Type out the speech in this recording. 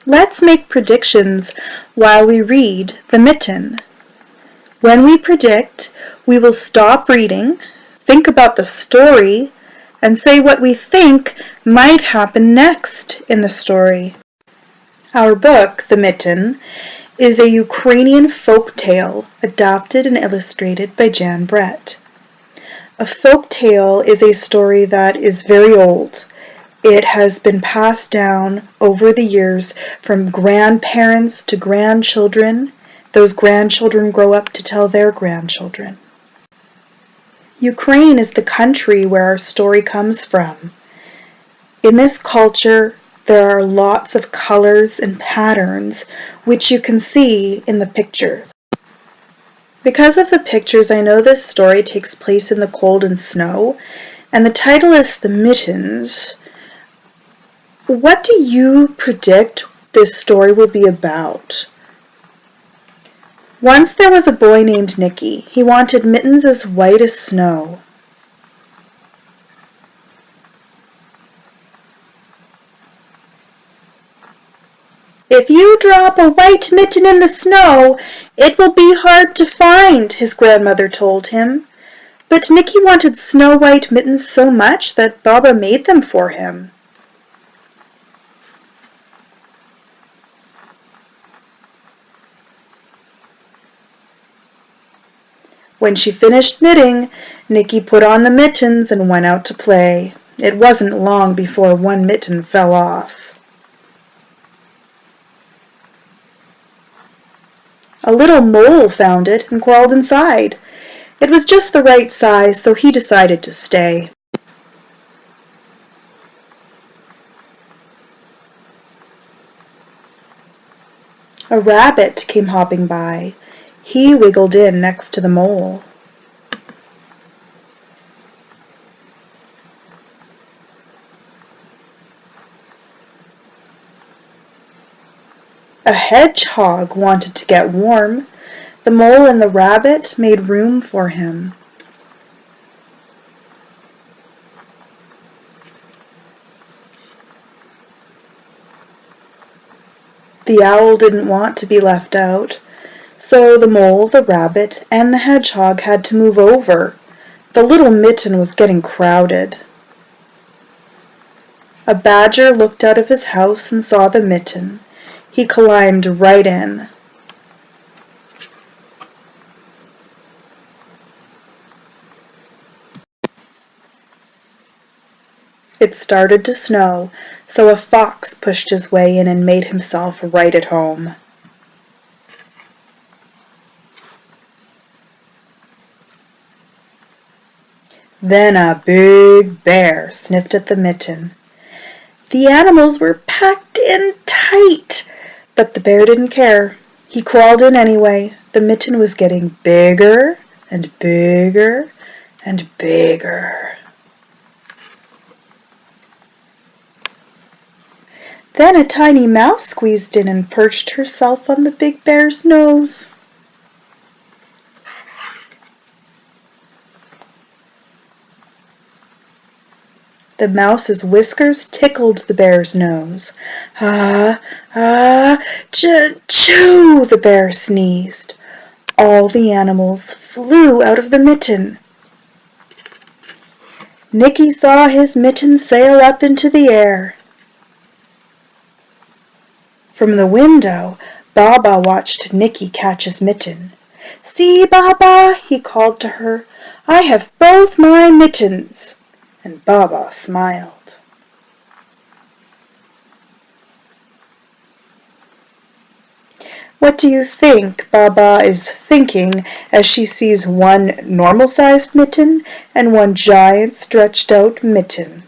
Let's make predictions while we read the Mitten. When we predict, we will stop reading, think about the story, and say what we think might happen next in the story. Our book, The Mitten, is a Ukrainian folk tale adapted and illustrated by Jan Brett. A folk tale is a story that is very old. It has been passed down over the years from grandparents to grandchildren. Those grandchildren grow up to tell their grandchildren. Ukraine is the country where our story comes from. In this culture, there are lots of colors and patterns which you can see in the pictures. Because of the pictures, I know this story takes place in the cold and snow, and the title is The Mittens. What do you predict this story will be about? Once there was a boy named Nicky. He wanted mittens as white as snow. If you drop a white mitten in the snow, it will be hard to find, his grandmother told him. But Nicky wanted snow-white mittens so much that Baba made them for him. When she finished knitting, Nicky put on the mittens and went out to play. It wasn't long before one mitten fell off. A little mole found it and crawled inside. It was just the right size, so he decided to stay. A rabbit came hopping by. He wiggled in next to the mole. A hedgehog wanted to get warm. The mole and the rabbit made room for him. The owl didn't want to be left out. So the mole, the rabbit, and the hedgehog had to move over. The little mitten was getting crowded. A badger looked out of his house and saw the mitten. He climbed right in. It started to snow, so a fox pushed his way in and made himself right at home. Then a big bear sniffed at the mitten. The animals were packed in tight, but the bear didn't care. He crawled in anyway. The mitten was getting bigger and bigger and bigger. Then a tiny mouse squeezed in and perched herself on the big bear's nose. The mouse's whiskers tickled the bear's nose. Ah, ah, choo, the bear sneezed. All the animals flew out of the mitten. Nicky saw his mitten sail up into the air. From the window, Baba watched Nicky catch his mitten. "See, Baba," he called to her, "I have both my mittens." And Baba smiled. What do you think Baba is thinking as she sees one normal-sized mitten and one giant stretched-out mitten?